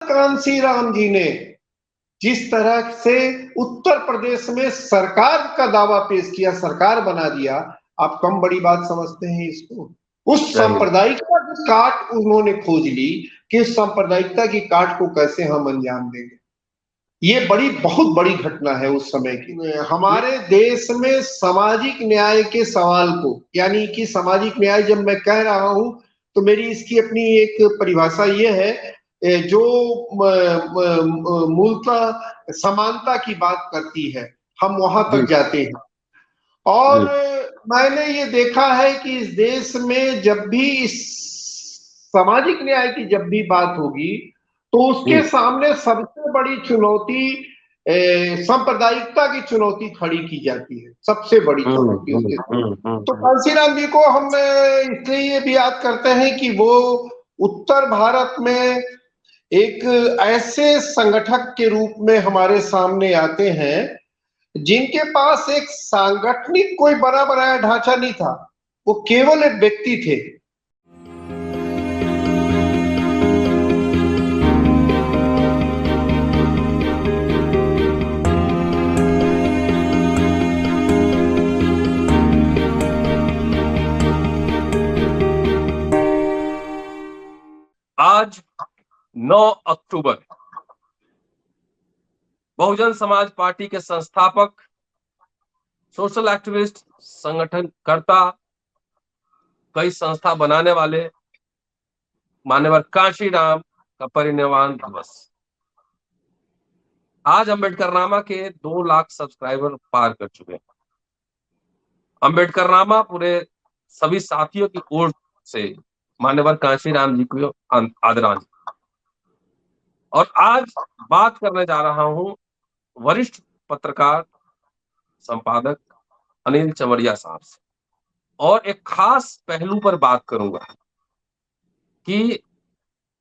कांसी राम जी ने जिस तरह से उत्तर प्रदेश में सरकार का दावा पेश किया, सरकार बना दिया, आप कम बड़ी बात समझते हैं इसको? उस नहीं, सांप्रदायिकता की काट उन्होंने खोज ली कि उस सांप्रदायिकता की काट को कैसे हम अंजाम देंगे। ये बहुत बड़ी घटना है उस समय की। हमारे देश में सामाजिक न्याय के सवाल को, यानी कि सामाजिक न्याय जब मैं कह रहा हूं तो मेरी इसकी अपनी एक परिभाषा ये है, जो मूलतः समानता की बात करती है, हम वहां जी, तक जाते हैं। और जी, मैंने ये देखा है कि इस देश में जब भी इस सामाजिक न्याय की जब भी बात होगी तो उसके जी, सामने सबसे बड़ी चुनौती सांप्रदायिकता की चुनौती खड़ी की जाती है, सबसे बड़ी चुनौती उसके सामने। तो कांसीराम जी को हम इसलिए ये भी याद करते हैं कि वो उत्तर भारत में एक ऐसे संगठक के रूप में हमारे सामने आते हैं जिनके पास एक सांगठनिक कोई बना बनाया ढांचा नहीं था, वो केवल एक व्यक्ति थे। आज 9 अक्टूबर बहुजन समाज पार्टी के संस्थापक, सोशल एक्टिविस्ट, संगठनकर्ता, कई संस्था बनाने वाले मान्यवर कांशीराम का परिनिर्वाण दिवस। आज अम्बेडकरनामा के 2 लाख सब्सक्राइबर पार कर चुके हैं। अम्बेडकरनामा पूरे सभी साथियों की ओर से मान्यवर कांशीराम जी को आदरांजलि। और आज बात करने जा रहा हूं वरिष्ठ पत्रकार, संपादक अनिल चमरिया साहब से, और एक खास पहलू पर बात करूंगा कि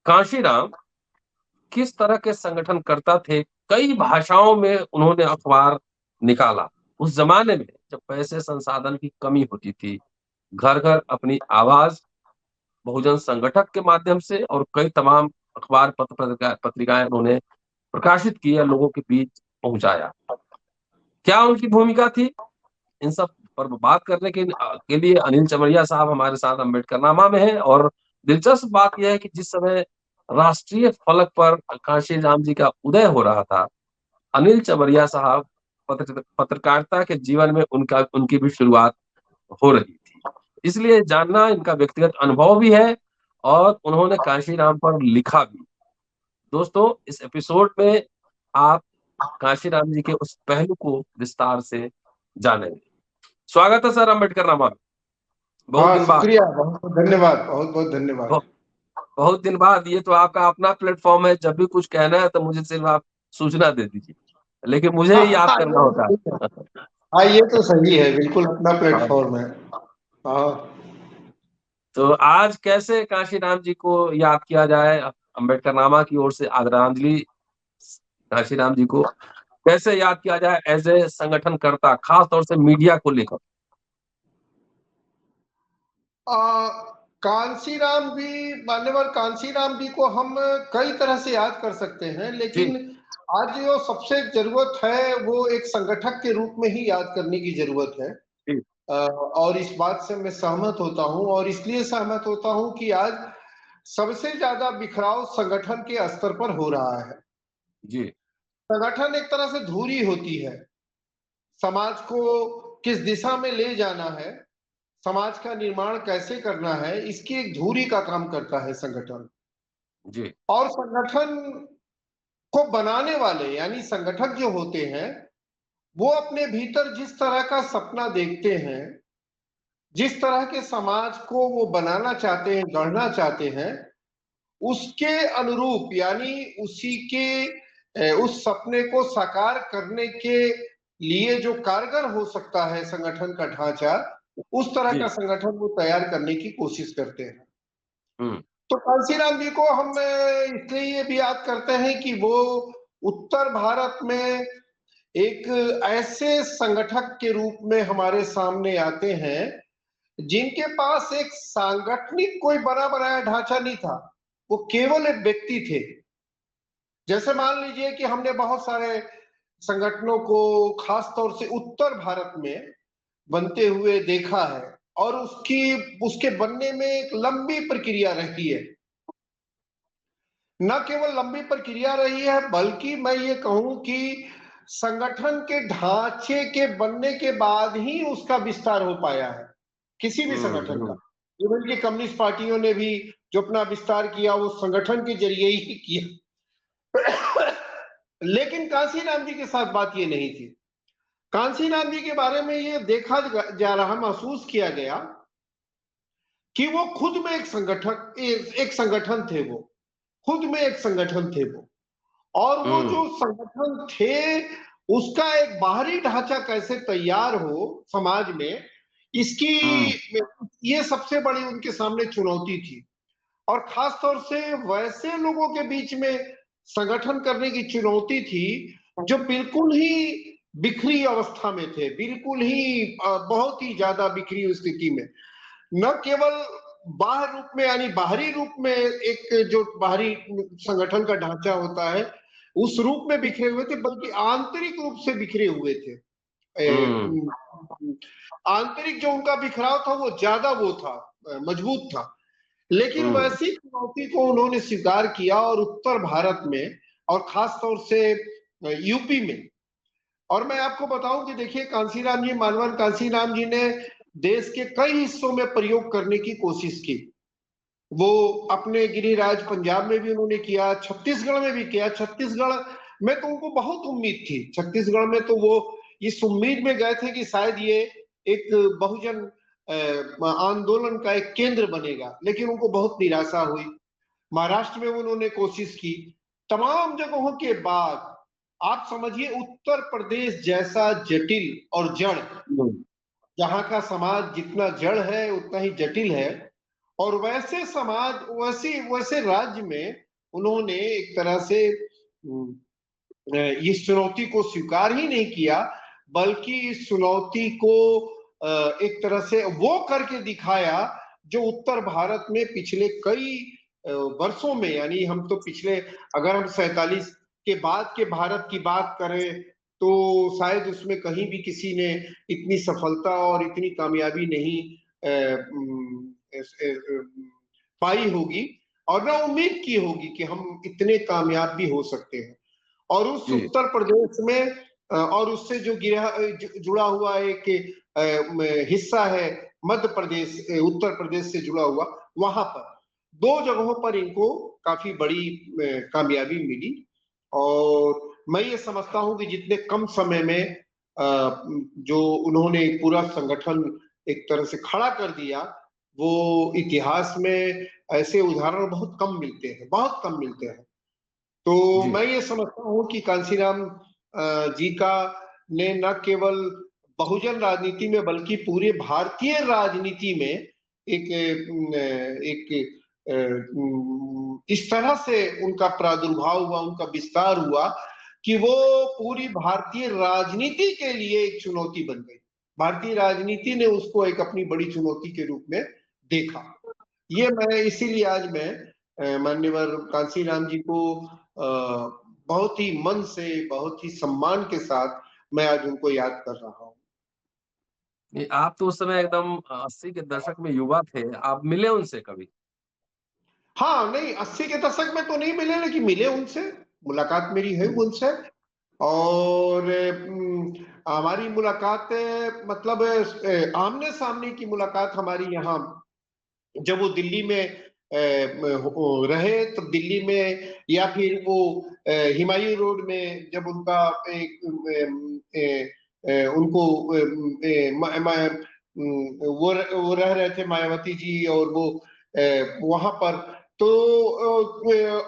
कांशीराम किस तरह के संगठनकर्ता थे। कई भाषाओं में उन्होंने अखबार निकाला। उस जमाने में जब पैसे संसाधन की कमी होती थी, घर घर अपनी आवाज बहुजन संगठक के माध्यम से और कई तमाम अखबार पत्रिकाएं उन्होंने प्रकाशित किया, लोगों के बीच पहुंचाया। क्या उनकी भूमिका थी, इन सब पर बात करने के लिए अनिल चमरिया साहब हमारे साथ अम्बेडकरनामा में हैं। और दिलचस्प बात यह है कि जिस समय राष्ट्रीय फलक पर कांशीराम जी का उदय हो रहा था, अनिल चमरिया साहब पत्रकारिता के जीवन में उनकी भी शुरुआत हो रही थी। इसलिए जानना इनका व्यक्तिगत अनुभव भी है और उन्होंने कांशीराम पर लिखा भी। दोस्तों, इस एपिसोड में आप कांशीराम जी के उस पहलू को विस्तार से जानेंगे। स्वागत है सर अम्बेडकरनामा में। बहुत हाँ, दिन बाद शुक्रिया, बहुत बहुत धन्यवाद, बहुत बहुत धन्यवाद। बहु- बहुत दिन बाद, ये तो आपका अपना प्लेटफॉर्म है। जब भी कुछ कहना है तो मुझे सिर्फ आप सूचना दे दीजिए, लेकिन मुझे ही याद करना होता है। हाँ, ये तो सही है, बिल्कुल अपना प्लेटफॉर्म है। हाँ। तो आज कैसे कांशीराम जी को याद किया जाए, अम्बेडकरनामा की ओर से आदरांजलि। कांशीराम जी को कैसे याद किया जाए एज ए संगठनकर्ता, खास तौर से मीडिया को लेकर। आ, कांसीराम भी, मान्यवर कांसीराम जी को हम कई तरह से याद कर सकते हैं, जी, लेकिन आज जो सबसे जरूरत है वो एक संगठक के रूप में ही याद करने की जरूरत है। जी, और इस बात से मैं सहमत होता हूं, और इसलिए सहमत होता हूं कि आज सबसे ज्यादा बिखराव संगठन के स्तर पर हो रहा है। जी, संगठन एक तरह से धुरी होती है, समाज को किस दिशा में ले जाना है, समाज का निर्माण कैसे करना है, इसकी एक धुरी का काम करता है संगठन। जी, और संगठन को बनाने वाले यानी संगठक जो होते हैं, वो अपने भीतर जिस तरह का सपना देखते हैं, जिस तरह के समाज को वो बनाना चाहते हैं, गढ़ना चाहते हैं, उसके अनुरूप यानी उसी के उस सपने को साकार करने के लिए जो कारगर हो सकता है संगठन का ढांचा, उस तरह जी, का संगठन वो तैयार करने की कोशिश करते हैं। हम्म, तो कांसीराम जी को हम इसलिए ये भी याद करते हैं कि वो उत्तर भारत में एक ऐसे संगठक के रूप में हमारे सामने आते हैं जिनके पास एक सांगठनिक कोई बना बनाया ढांचा नहीं था, वो केवल एक व्यक्ति थे। जैसे मान लीजिए कि हमने बहुत सारे संगठनों को खास तौर से उत्तर भारत में बनते हुए देखा है, और उसके बनने में एक लंबी प्रक्रिया रहती है। न केवल लंबी प्रक्रिया रही है, बल्कि मैं ये कहूं कि संगठन के ढांचे के बनने के बाद ही उसका विस्तार हो पाया है, किसी भी संगठन का। इवन की कम्युनिस्ट पार्टियों ने भी जो अपना विस्तार किया वो संगठन के जरिए ही किया। लेकिन कांसीराम जी के साथ बात ये नहीं थी। कांसीराम जी के बारे में ये देखा जा रहा, महसूस किया गया कि वो खुद में एक संगठन थे। वो खुद में एक संगठन थे वो, और वो जो संगठन थे उसका एक बाहरी ढांचा कैसे तैयार हो समाज में, इसकी ये सबसे बड़ी उनके सामने चुनौती थी। और खास तौर से वैसे लोगों के बीच में संगठन करने की चुनौती थी जो बिल्कुल ही बिखरी अवस्था में थे, बिल्कुल ही बहुत ही ज्यादा बिखरी स्थिति में। न केवल बाहर रूप में, यानी बाहरी रूप में एक जो बाहरी संगठन का ढांचा होता है उस रूप में बिखरे हुए थे, बल्कि आंतरिक रूप से बिखरे हुए थे। आंतरिक जो उनका बिखराव था वो ज्यादा वो था, मजबूत था। लेकिन वैसी चुनौती को उन्होंने स्वीकार किया, और उत्तर भारत में और खास तौर से यूपी में। और मैं आपको बताऊं कि देखिए, कांसीराम जी, मानवर कांसीराम जी ने देश के कई हिस्सों में प्रयोग करने की कोशिश की। वो अपने गिरिराज पंजाब में भी उन्होंने किया, छत्तीसगढ़ में भी किया। छत्तीसगढ़ में तो उनको बहुत उम्मीद थी। छत्तीसगढ़ में तो वो इस उम्मीद में गए थे कि शायद ये एक बहुजन आंदोलन का एक केंद्र बनेगा, लेकिन उनको बहुत निराशा हुई। महाराष्ट्र में उन्होंने कोशिश की। तमाम जगहों के बाद आप समझिए, उत्तर प्रदेश जैसा जटिल और जड़, जहां का समाज जितना जड़ है उतना ही जटिल है, और वैसे समाज, वैसे वैसे राज्य में उन्होंने एक तरह से इस चुनौती को स्वीकार ही नहीं किया, बल्कि इस चुनौती को एक तरह से वो करके दिखाया जो उत्तर भारत में पिछले कई वर्षों में, यानी हम तो पिछले, अगर हम 47 के बाद के भारत की बात करें तो शायद उसमें कहीं भी किसी ने इतनी सफलता और इतनी कामयाबी नहीं पाई होगी, और ना उम्मीद की होगी कि हम इतने कामयाब भी हो सकते हैं। और उस उत्तर प्रदेश में और उससे जो जुड़ा हुआ एक हिस्सा है मध्य प्रदेश, उत्तर प्रदेश से जुड़ा हुआ, वहां पर दो जगहों पर इनको काफी बड़ी कामयाबी मिली। और मैं ये समझता हूं कि जितने कम समय में जो उन्होंने पूरा संगठन एक तरह से खड़ा कर दिया, वो इतिहास में ऐसे उदाहरण बहुत कम मिलते हैं, बहुत कम मिलते हैं। तो मैं ये समझता हूँ कि कांसीराम जी का ने न केवल बहुजन राजनीति में बल्कि पूरे भारतीय राजनीति में एक इस तरह से उनका प्रादुर्भाव हुआ, उनका विस्तार हुआ कि वो पूरी भारतीय राजनीति के लिए एक चुनौती बन गई। भारतीय राजनीति ने उसको एक अपनी बड़ी चुनौती के रूप में देखा। ये मैं इसीलिए आज मैं मान्यवर कांसीराम जी को बहुत ही मन से, बहुत ही सम्मान के साथ मैं आज उनको याद कर रहा हूँ। आप तो उस समय एकदम 80 के दशक में युवा थे, आप मिले उनसे कभी? हाँ, नहीं 80 के दशक में तो नहीं मिले, लेकिन मिले उनसे, मुलाकात मेरी है उनसे। और हमारी मुलाकात मतलब आमने सामने की मुलाकात हमारी यहाँ, जब वो दिल्ली में रहे तब दिल्ली में, या फिर वो हिमायू रोड में जब उनका उनको वो रह रहे थे मायावती जी, और वो वहां पर तो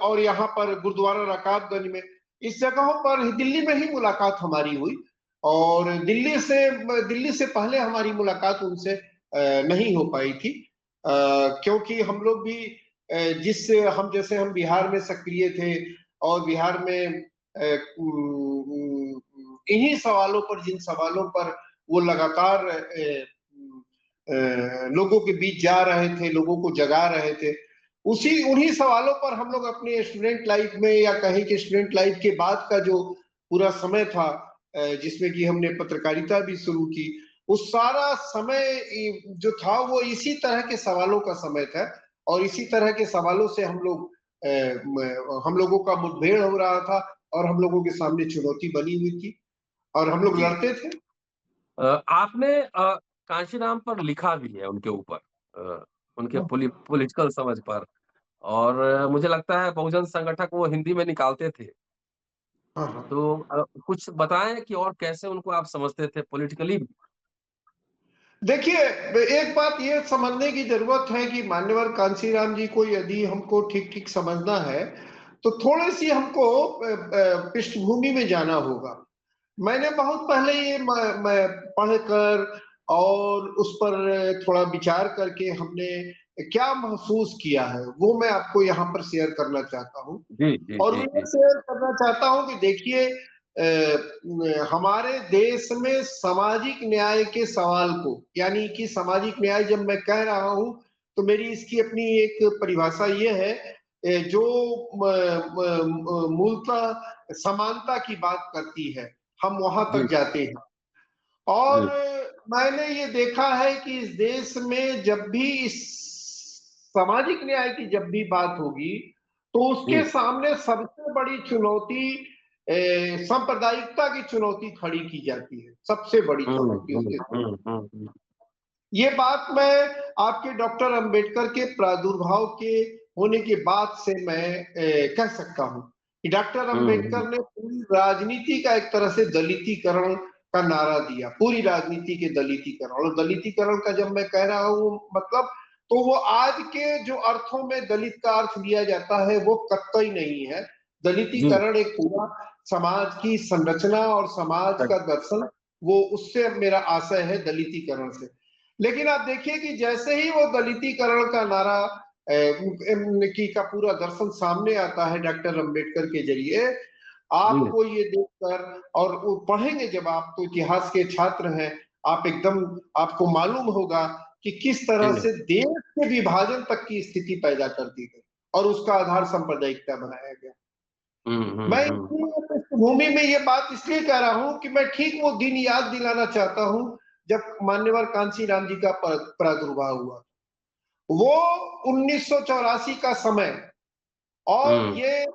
और यहाँ पर गुरुद्वारा रकाबगंज में, इस जगहों पर दिल्ली में ही मुलाकात हमारी हुई। और दिल्ली से पहले हमारी मुलाकात उनसे नहीं हो पाई थी, क्योंकि हम लोग भी हम बिहार में सक्रिय थे, और बिहार में इन्हीं सवालों पर, जिन सवालों पर वो लगातार लोगों के बीच जा रहे थे, लोगों को जगा रहे थे, उन्हीं सवालों पर हम लोग अपने स्टूडेंट लाइफ में, या कहीं कि स्टूडेंट लाइफ के बाद का जो पूरा समय था, जिसमें कि हमने पत्रकारिता भी शुरू की, उस सारा समय जो था वो इसी तरह के सवालों का समय था। और इसी तरह के सवालों से हम लोगों का मुठभेड़ हो रहा था, और हम लोगों के सामने चुनौती बनी हुई थी, और हम लोग जी। लड़ते थे। आपने कांशीराम पर लिखा भी है, उनके ऊपर, उनके पॉलिटिकल समझ पर, और मुझे लगता है बहुजन संगठक वो हिंदी में निकालते थे। हाँ, हाँ। तो कुछ बताएं कि और कैसे उनको आप समझते थे पॉलिटिकली भी। देखिए, एक बात ये समझने की जरूरत है कि मान्यवर कांशीराम जी को यदि हमको ठीक ठीक समझना है, तो थोड़ी सी हमको पृष्ठभूमि में जाना होगा। मैंने बहुत पहले ये मैं पढ़कर और उस पर थोड़ा विचार करके हमने क्या महसूस किया है, वो मैं आपको यहाँ पर शेयर करना चाहता हूँ। जी जी और जी मैं जी। ये शेयर करना चाहता हूँ कि देखिए, हमारे देश में सामाजिक न्याय के सवाल को, यानी कि सामाजिक न्याय जब मैं कह रहा हूँ, तो मेरी इसकी अपनी एक परिभाषा ये है, जो मूलतः समानता की बात करती है, हम वहां जी तक जाते हैं। और जी मैंने ये देखा है कि इस देश में जब भी इस सामाजिक न्याय की जब भी बात होगी, तो उसके जी। सामने सबसे बड़ी चुनौती सांप्रदायिकता की चुनौती खड़ी की जाती है, सबसे बड़ी चुनौती उसके सामने। हम्म। ये बात मैं आपके डॉक्टर अंबेडकर के प्रादुर्भाव के होने के बाद से मैं कह सकता हूं कि डॉक्टर हम्म। अंबेडकर ने पूरी राजनीति का एक तरह से दलितीकरण का नारा दिया, पूरी राजनीति के दलितीकरण। और दलितीकरण का जब मैं कह रहा हूं मतलब, तो वो आज के जो अर्थों में दलित का अर्थ लिया जाता है वो कतई नहीं है। जी। दलितीकरण एक पूरा समाज की संरचना और समाज का दर्शन, वो उससे मेरा आशय है, दलितीकरण से। लेकिन आप देखिए कि जैसे ही वो दलितीकरण का नारा की का पूरा दर्शन सामने आता है डॉक्टर अंबेडकर के जरिए, जी आपको ये देखकर, और वो पढ़ेंगे जब आप, तो इतिहास के छात्र हैं आप, एकदम आपको मालूम होगा कि किस तरह जी। से देश के विभाजन तक की स्थिति पैदा कर दी गई, और उसका आधार सांप्रदायिकता बनाया गया। मैं हम्म। इसलिए पृष्ठभूमि में ये बात इसलिए कह रहा हूं कि मैं ठीक वो दिन याद दिलाना चाहता हूं जब मान्यवर कांशीराम जी का प्रादुर्भाव हुआ। वो 1984 का समय, और हम्म। ये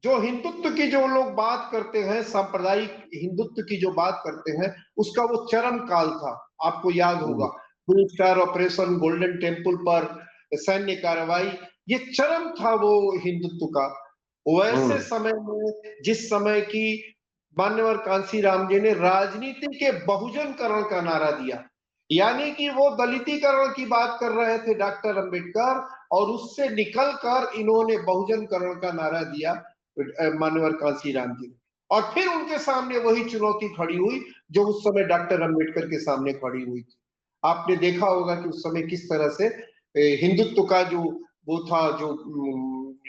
जो हिंदुत्व की जो लोग बात करते हैं, सांप्रदायिक हिंदुत्व की जो बात करते हैं, उसका वो चरम काल था। आपको याद होगा blue star operation, golden temple पर सैन्य कार्रवाई, ये चरम था वो हिंदुत्व का। वैसे समय में, जिस समय की मान्यवर कांशीराम जी ने राजनीति के बहुजनकरण का नारा दिया, यानी कि वो दलितीकरण की बात कर रहे थे डॉक्टर अंबेडकर, और उससे निकलकर इन्होंने बहुजनकरण का नारा दिया मान्यवर कांशीराम जी ने। और फिर उनके सामने वही चुनौती खड़ी हुई जो उस समय डॉक्टर अंबेडकर के सामने खड़ी हुई थी। आपने देखा होगा कि उस समय किस तरह से हिंदुत्व का जो वो था, जो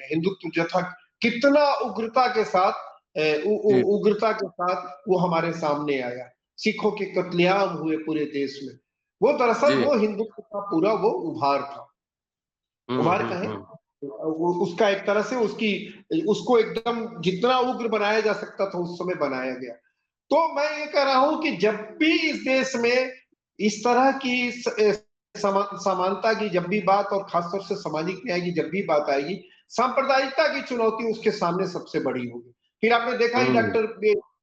हिंदुत्व जो था, कितना उग्रता के साथ जी उग्रता के साथ वो हमारे सामने आया। सिखों के कत्लेआम हुए पूरे देश में। वो दरअसल जी। वो हिंदुत्व का पूरा वो उभार था। उभार कहें, हम्म। उसका एक तरह से उसको एकदम जितना उग्र बनाया जा सकता था उस समय बनाया गया। तो मैं ये कह रहा हूं कि जब भी इस देश में इस तरह की समानता की जब भी बात, और खासतौर से सामाजिक न्याय की जब भी बात आएगी, सांप्रदायिकता की चुनौती उसके सामने सबसे बड़ी होगी। फिर आपने देखा ही हम्म। डॉक्टर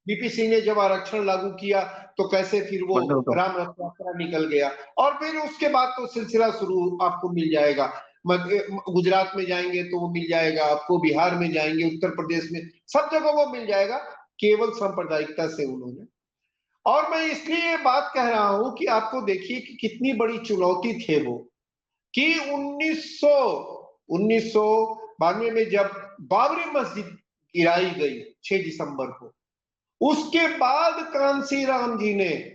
बीपी सिंह ने जब आरक्षण लागू किया, तो कैसे फिर वो बंडल तो। राम रथ यात्रा निकल गया। और फिर उसके बाद तो सिलसिला शुरू आपको मिल जाएगा। गुजरात में जाएंगे तो वो मिल जाएगा आपको, बिहार में जाएंगे, उत्तर प्रदेश में, सब जगह वो मिल जाएगा, केवल सांप्रदायिकता से उन्होंने। और मैं इसलिए ये बात कह रहा हूं कि आपको देखिए कि कितनी बड़ी चुनौती थे वो, कि 1992 में जब बाबरी मस्जिद गिराई गई 6 दिसंबर को, उसके बाद कांसीराम जी ने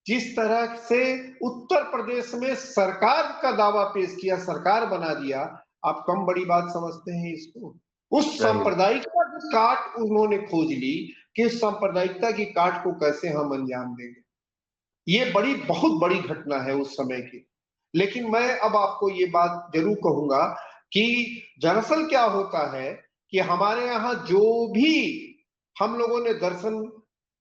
जिस तरह से उत्तर प्रदेश में सरकार का दावा पेश किया, सरकार बना दिया, आप कम बड़ी बात समझते हैं इसको? उस सही। सांप्रदायिकता की काट उन्होंने खोज ली कि उस सांप्रदायिकता की काट को कैसे हम अंजाम देंगे। ये बहुत बड़ी घटना है उस समय की। लेकिन मैं अब आपको ये बात जरूर कहूंगा कि दरअसल क्या होता है कि हमारे यहाँ जो भी हम लोगों ने दर्शन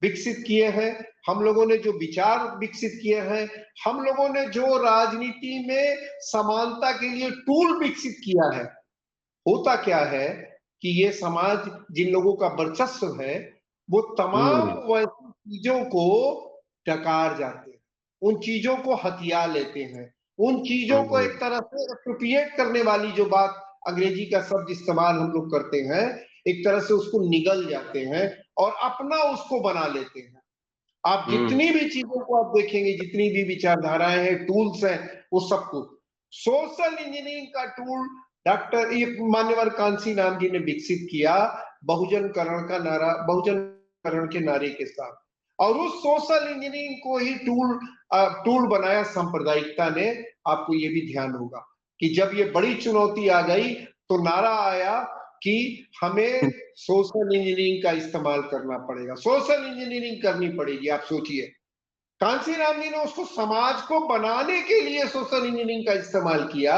विकसित किए हैं, हम लोगों ने जो विचार विकसित किए हैं, हम लोगों ने जो राजनीति में समानता के लिए टूल विकसित किया है, होता क्या है कि ये समाज जिन लोगों का वर्चस्व है वो तमाम वैसी चीजों को डकार जाते हैं, उन चीजों को हथिया लेते हैं, उन चीजों को एक तरह से एप्रोप्रिएट करने वाली जो बात अंग्रेजी का शब्द इस्तेमाल हम लोग करते हैं, एक तरह से उसको निगल जाते हैं और अपना उसको बना लेते हैं। आप जितनी भी चीजों को आप देखेंगे, जितनी भी विचारधाराएं हैं, टूल्स हैं, वो सब कुछ सोशल इंजीनियरिंग का टूल डॉक्टर मान्यवर कांसी राम जी ने विकसित किया बहुजन करण का नारा, बहुजन करण के नारे के साथ, और उस सोशल इंजीनियरिंग को ही टूल बनाया सांप्रदायिकता ने। आपको ये भी ध्यान होगा कि जब ये बड़ी चुनौती आ गई तो नारा आया कि हमें सोशल इंजीनियरिंग का इस्तेमाल करना पड़ेगा, सोशल इंजीनियरिंग करनी पड़ेगी। आप सोचिए, कांसीराम जी ने उसको समाज को बनाने के लिए सोशल इंजीनियरिंग का इस्तेमाल किया,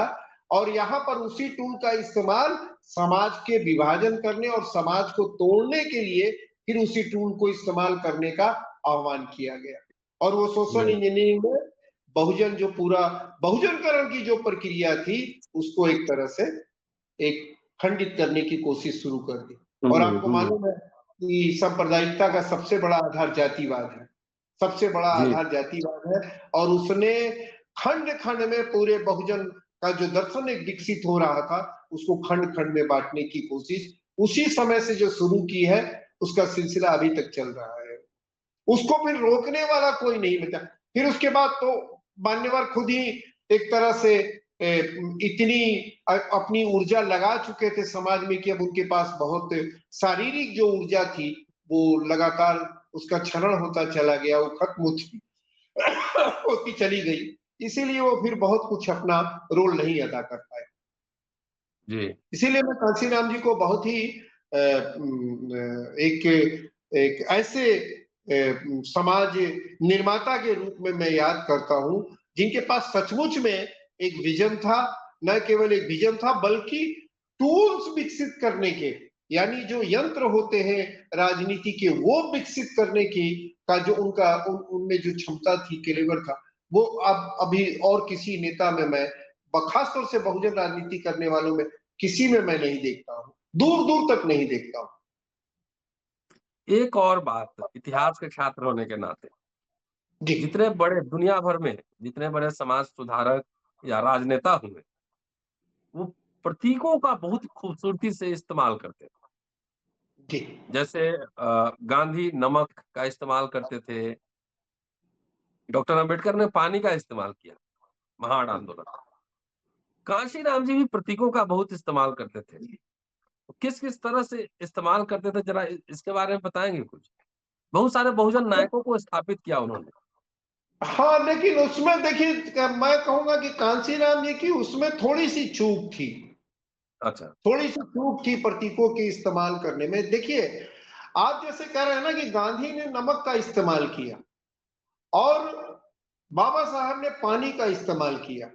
और यहां पर उसी टूल का इस्तेमाल समाज के विभाजन करने और समाज को तोड़ने के लिए फिर उसी टूल को इस्तेमाल करने का आह्वान किया गया। और वो सोशल इंजीनियरिंग में बहुजन जो पूरा बहुजनकरण की जो प्रक्रिया थी उसको एक तरह से एक खंडित करने की कोशिश शुरू कर दी। और आपको मालूम है कि सांप्रदायिकता का सबसे बड़ा आधार जातिवाद है, सबसे बड़ा आधार जातिवाद है, और उसने खंड खंड में पूरे बहुजन का जो दर्शन एक विकसित हो रहा था उसको खंड खंड में बांटने की कोशिश उसी समय से जो शुरू की है उसका सिलसिला अभी तक चल रहा है। उसको फिर रोकने वाला कोई नहीं बचा। फिर उसके बाद तो मान्यवर खुद ही एक तरह से इतनी अपनी ऊर्जा लगा चुके थे समाज में कि अब उनके पास बहुत शारीरिक जो ऊर्जा थी वो लगातार उसका क्षरण होता चला गया, वो खत्म होती चली गई, इसीलिए वो फिर बहुत कुछ अपना रोल नहीं अदा कर पाए। इसीलिए मैं कांसीराम जी को बहुत ही एक एक ऐसे समाज निर्माता के रूप में मैं याद करता हूं जिनके पास सचमुच में एक विजन था, न केवल एक विजन था बल्कि टूल्स विकसित करने के, यानी जो यंत्र होते हैं राजनीति के वो विकसित करने की का जो उनका उनमें जो क्षमता थी, कैलिबर था, वो अब अभी और किसी नेता में मैं खासतौर से बहुजन राजनीति करने वालों में किसी में मैं नहीं देखता हूं, दूर दूर तक नहीं देखता हूं। एक और बात, इतिहास के छात्र होने के नाते जितने बड़े दुनिया भर में जितने बड़े समाज सुधारक या राजनेता हुए वो प्रतीकों का बहुत खूबसूरती से इस्तेमाल करते थे। जैसे गांधी नमक का इस्तेमाल करते थे, डॉक्टर अंबेडकर ने पानी का इस्तेमाल किया महान आंदोलन, कांशीराम जी भी प्रतीकों का बहुत इस्तेमाल करते थे। किस किस तरह से इस्तेमाल करते थे जरा इसके बारे में बताएंगे कुछ? बहुत सारे बहुजन नायकों को स्थापित किया उन्होंने। हाँ, लेकिन उसमें देखिए मैं कहूंगा कि कांसीराम जी की उसमें थोड़ी सी चूक थी। अच्छा, थोड़ी सी चूक थी प्रतीकों के इस्तेमाल करने में। देखिए आप जैसे कह रहे हैं ना कि गांधी ने नमक का इस्तेमाल किया और बाबा साहब ने पानी का इस्तेमाल किया,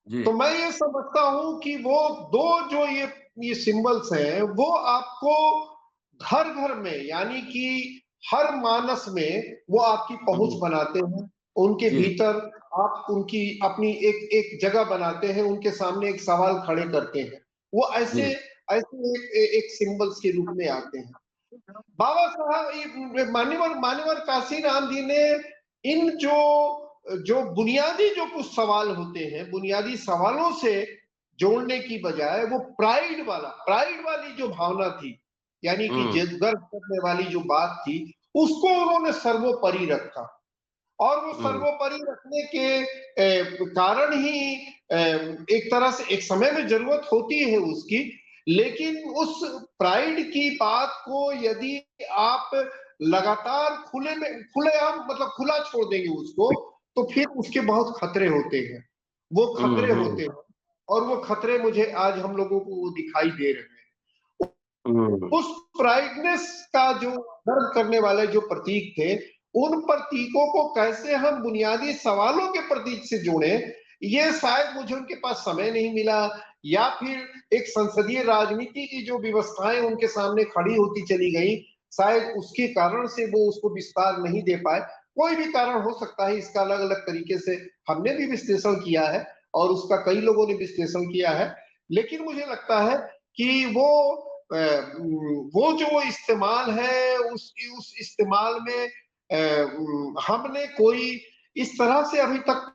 तो मैं ये समझता हूं कि वो दो जो ये सिंबल्स हैं वो आपको घर घर में यानी कि हर मानस में वो आपकी पहुंच बनाते हैं, उनके भीतर आप उनकी अपनी एक एक जगह बनाते हैं, उनके सामने एक सवाल खड़े करते हैं, वो ऐसे ऐसे एक सिंबल्स के रूप में आते हैं। बाबा साहब मान्यवर काशीराम जी ने इन जो बुनियादी जो कुछ सवाल होते हैं, बुनियादी सवालों से जोड़ने की बजाय वो प्राइड वाली जो भावना थी, यानी कि गर्व करने वाली जो बात थी, उसको उन्होंने सर्वोपरि रखा। और वो सर्वोपरि रखने के कारण ही एक तरह से एक समय में जरूरत होती है उसकी, लेकिन उस प्राइड की बात को यदि आप लगातार खुलेआम मतलब खुला छोड़ देंगे उसको, तो फिर उसके बहुत खतरे होते हैं, वो खतरे होते हैं, और वो खतरे मुझे आज हम लोगों को दिखाई दे रहे हैं। उस प्राइडनेस का जो गर्व करने वाले जो प्रतीक थे, उन प्रतीकों को कैसे हम बुनियादी सवालों के प्रतीक से जोड़ें, ये शायद मुझे उनके पास समय नहीं मिला, या फिर एक संसदीय राजनीति की जो व्यवस्थाएं उनके सामने खड़ी होती चली गई, शायद उसके कारण से वो उसको विस्तार नहीं दे पाए। कोई भी कारण हो सकता है, इसका अलग अलग तरीके से हमने भी विश्लेषण किया है और उसका कई लोगों ने विश्लेषण किया है। लेकिन मुझे लगता है कि वो जो इस्तेमाल है, उस इस्तेमाल में हमने कोई इस तरह से अभी तक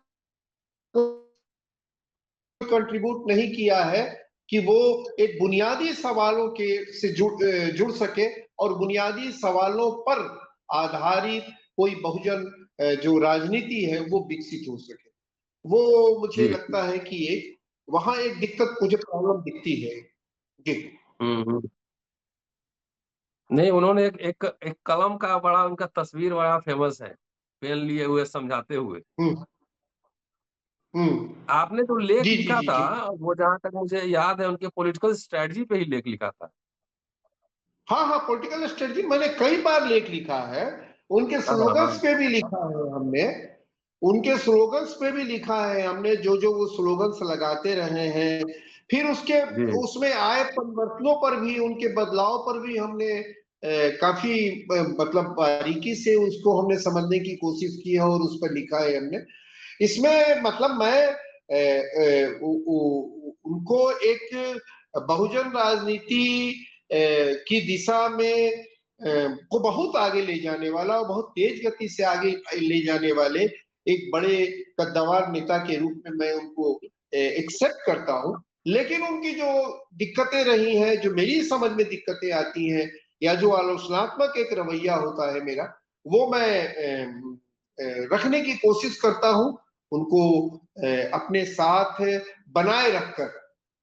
कंट्रीब्यूट नहीं किया है कि वो एक बुनियादी सवालों के से जुड़ सके और बुनियादी सवालों पर आधारित कोई बहुजन जो राजनीति है वो विकसित हो सके। वो मुझे जी। लगता है कि एक वहां एक दिक्कत, मुझे प्रॉब्लम दिखती है जी। हम्म। नहीं, उन्होंने एक कलम का बड़ा, उनका तस्वीर बड़ा फेमस है, पेन लिए हुए समझाते हुए। हम्म हम्म आपने जो लेख जी जी लिखा जी था, जी। वो जहां तक मुझे याद है उनके पॉलिटिकल स्ट्रेटजी पे ही लेख लिखा था। हाँ हाँ, पॉलिटिकल स्ट्रेटजी मैंने कई बार लेख लिखा है, उनके हाँ स्लोगन्स हाँ। पे भी लिखा है हमने, उनके स्लोगन्स पे भी लिखा है हमने, जो जो वो स्लोगन्स लगाते रहे हैं, फिर उसके जी उसमें आए परिवर्तनों पर भी, उनके बदलाव पर भी हमने काफी मतलब बारीकी से उसको हमने समझने की कोशिश की है और उस पर लिखा है हमने। इसमें मतलब मैं उनको एक बहुजन राजनीति की दिशा में को बहुत आगे ले जाने वाला और बहुत तेज गति से आगे ले जाने वाले एक बड़े कद्दावर नेता के रूप में मैं उनको एक्सेप्ट करता हूं। लेकिन उनकी जो दिक्कतें रही हैं, जो मेरी समझ में दिक्कतें आती हैं, या जो आलोचनात्मक एक रवैया होता है मेरा, वो मैं रखने की कोशिश करता हूं। उनको अपने साथ बनाए रखकर,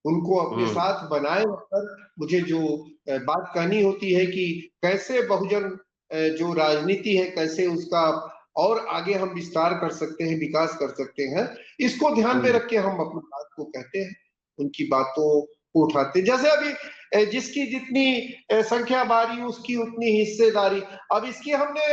उनको अपने हम्म साथ बनाए रखकर मुझे जो बात कहनी होती है कि कैसे बहुजन जो राजनीति है, कैसे उसका और आगे हम विस्तार कर सकते हैं, विकास कर सकते हैं, इसको ध्यान में हम्म रख के हम अपनी बात को कहते हैं, उनकी बातों को उठाते हैं। जैसे अभी जिसकी जितनी संख्या बारी, उसकी उतनी हिस्सेदारी। अब इसकी हमने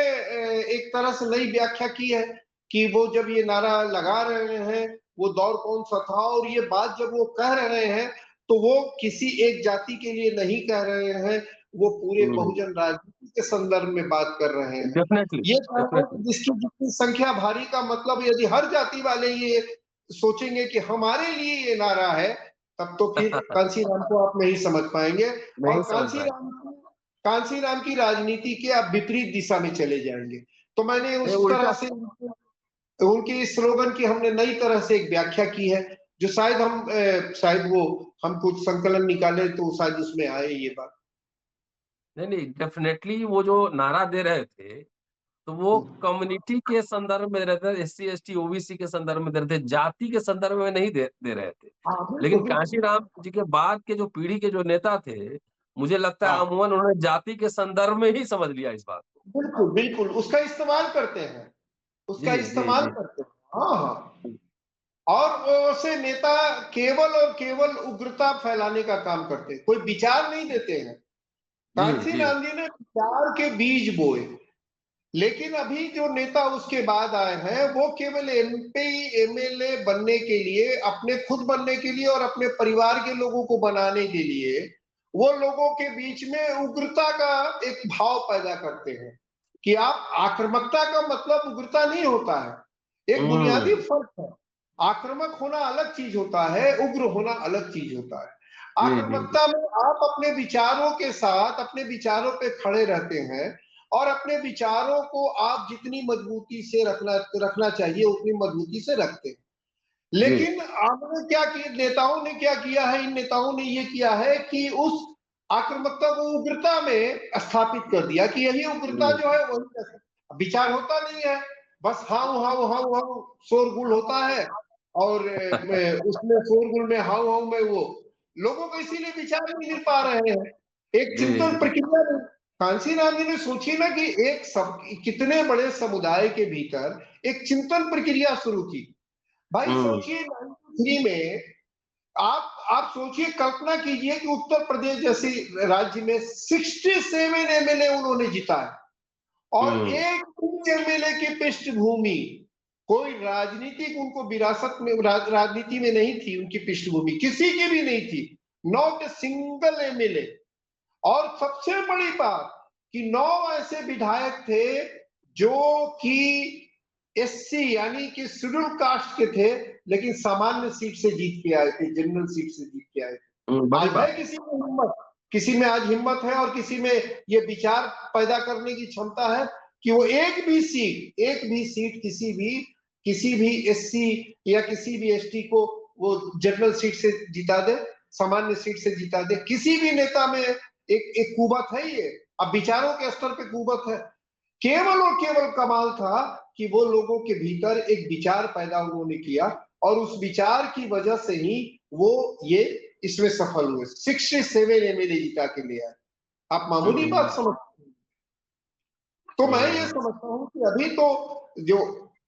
एक तरह से नई व्याख्या की है कि वो जब ये नारा लगा रहे हैं, वो दौर कौन सा था, और ये बात जब वो कह रहे हैं तो वो किसी एक जाति के लिए नहीं कह रहे हैं, वो पूरे हम्म। बहुजन राजनीति के संदर्भ में बात कर रहे हैं। डेफिनेटली ये कह रहा हूं कि डेफिनेटली। जिसकी जितनी संख्या भारी का मतलब, यदि हर जाति वाले ये सोचेंगे कि हमारे लिए ये नारा है, तब तो फिर कांसीराम को आप नहीं समझ पाएंगे, और नहीं समझ पाए। कांसीराम की राजनीति के आप विपरीत दिशा में चले जाएंगे। तो मैंने नहीं, उस तरह उल्टा। से उनकी स्लोगन की हमने नई तरह से एक व्याख्या की है, जो शायद वो हम कुछ संकलन निकाले तो शायद उसमें आए ये बात। नहीं नहीं, डेफिनेटली वो जो नारा दे रहे थे, तो वो कम्युनिटी के संदर्भ में दे रहे थे, SC ST OBC के संदर्भ में दे रहे थे, जाति के संदर्भ में नहीं दे रहे थे। हाँ लेकिन बिल्कुल बिल्कुल। कांशीराम जी के बाद के जो पीढ़ी के जो नेता थे, मुझे लगता है हाँ अमूमन उन्होंने जाति के संदर्भ में ही समझ लिया इस बात को। बिल्कुल बिल्कुल, उसका इस्तेमाल करते हैं, उसका जी जी इस्तेमाल जी। करते हैं। हाँ हाँ। और वो से नेता केवल और केवल उग्रता फैलाने का काम करते हैं, कोई विचार नहीं देते हैं। जी कांसी जी राम जी ने विचार के बीज बोए, लेकिन अभी जो नेता उसके बाद आए हैं, वो केवल MP MLA बनने के लिए, अपने खुद बनने के लिए और अपने परिवार के लोगों को बनाने के लिए, वो लोगों के बीच में उग्रता का एक भाव पैदा करते हैं कि आप, आक्रामकता का मतलब उग्रता नहीं होता है, एक बुनियादी हम्म। फर्क है। आक्रामक होना अलग चीज होता है, उग्र होना अलग चीज होता है। जी जी जी। आक्रामकता में आप अपने विचारों के साथ, अपने विचारों पे खड़े रहते हैं, और अपने विचारों को आप जितनी मजबूती से रखना चाहिए उतनी मजबूती से रखते हैं। जी। लेकिन आपने क्या किया, नेताओं ने क्या किया है, इन नेताओं ने ये किया है कि उस आक्रामकता को उग्रता में स्थापित कर दिया कि यही उग्रता जो है वही विचार होता नहीं है, बस हाउ हाउ हाउ हाउ शोरगुल होता है, और उसमें शोरगुल में हाउ हाउ में वो लोगों को इसीलिए विचार नहीं मिल पा रहे हैं, एक जी चिंतन जी। प्रक्रिया नहीं। कांसीराम जी ने सोची ना कि एक सब कितने बड़े समुदाय के भीतर एक चिंतन प्रक्रिया शुरू की। भाई हम्म सोचिए 93 में, आप सोचिए, कल्पना कीजिए कि उत्तर प्रदेश जैसे राज्य में 67 MLA उन्होंने जीता है, और हम्म एक MLA की पृष्ठभूमि कोई राजनीतिक उनको विरासत में राजनीति में नहीं थी, उनकी पृष्ठभूमि किसी की भी नहीं थी, नॉट ए सिंगल एमएलए। और सबसे बड़ी बात कि 9 ऐसे विधायक थे जो कि एससी यानी कि शेड्यूल कास्ट के थे, लेकिन सामान्य सीट से जीत के आए थे, जनरल सीट से जीत के आए थे। आज है किसी में हिम्मत, किसी में आज हिम्मत है और किसी में ये विचार पैदा करने की क्षमता है कि वो एक भी सीट किसी भी एससी या किसी भी एसटी को वो जनरल सीट से जिता दे, सामान्य सीट से जिता दे। किसी भी नेता में एक कुवत है, ये अब विचारों के स्तर पे कुवत है। केवल और केवल कमाल था कि वो लोगों के भीतर एक विचार पैदा उन्होंने किया और उस विचार की वजह से ही वो ये इसमें सफल हुए। 67 एमएलए जिता के लिए आए, आप मामूली बात समझते हैं। तो मैं ये समझता हूं कि अभी तो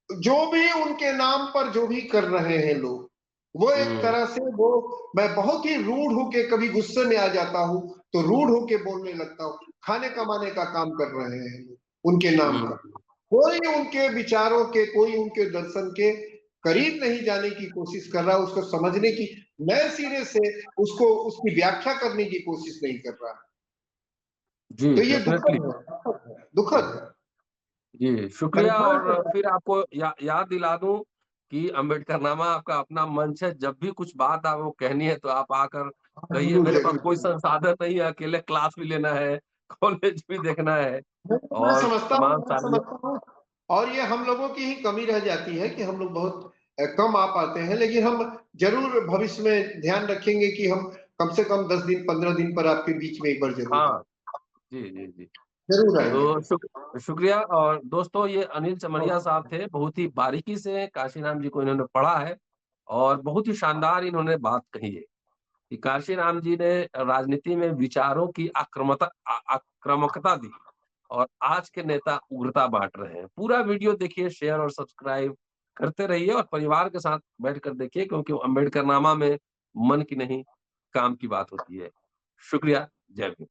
जो भी उनके नाम पर जो भी कर रहे हैं लोग, वो एक तरह से वो, मैं बहुत ही रूढ़ होके कभी गुस्से में आ जाता हूं तो रूढ़ होके बोलने लगता हूं, खाने कमाने का काम कर रहे हैं लोग उनके नाम पर। कोई उनके विचारों के, कोई उनके दर्शन के करीब नहीं जाने की कोशिश कर रहा, उसको समझने की, नए सिरे से उसको उसकी व्याख्या करने की कोशिश नहीं कर रहा। जी, तो ये दुखद है, दुखद है। जी, शुक्रिया। और फिर आपको याद दिला दूं कि अम्बेडकरनामा आपका अपना मंच है, जब भी कुछ बात आपको कहनी है तो आप आकर कहिए। मेरे पास कोई संसाधन नहीं है, अकेले क्लास भी लेना है, कॉलेज भी देखना है मैं और समझता तमाम हूँ और ये हम लोगों की ही कमी रह जाती है कि हम लोग बहुत कम आ पाते हैं, लेकिन हम जरूर भविष्य में ध्यान रखेंगे कि हम कम से कम 10 दिन 15 दिन पर आपके बीच में एक बार जरूर आए। हाँ, जी, जी, जी। जरूर आएंगे। तो शुक्रिया। और दोस्तों, ये अनिल चमरिया साहब थे, बहुत ही बारीकी से काशीराम जी को इन्होंने पढ़ा है और बहुत ही शानदार इन्होंने बात कही है कि काशीराम जी ने राजनीति में विचारों की आक्रामकता दी और आज के नेता उग्रता बांट रहे हैं। पूरा वीडियो देखिए, शेयर और सब्सक्राइब करते रहिए और परिवार के साथ बैठकर देखिए, क्योंकि अम्बेडकरनामा में मन की नहीं काम की बात होती है। शुक्रिया। जय हिंद।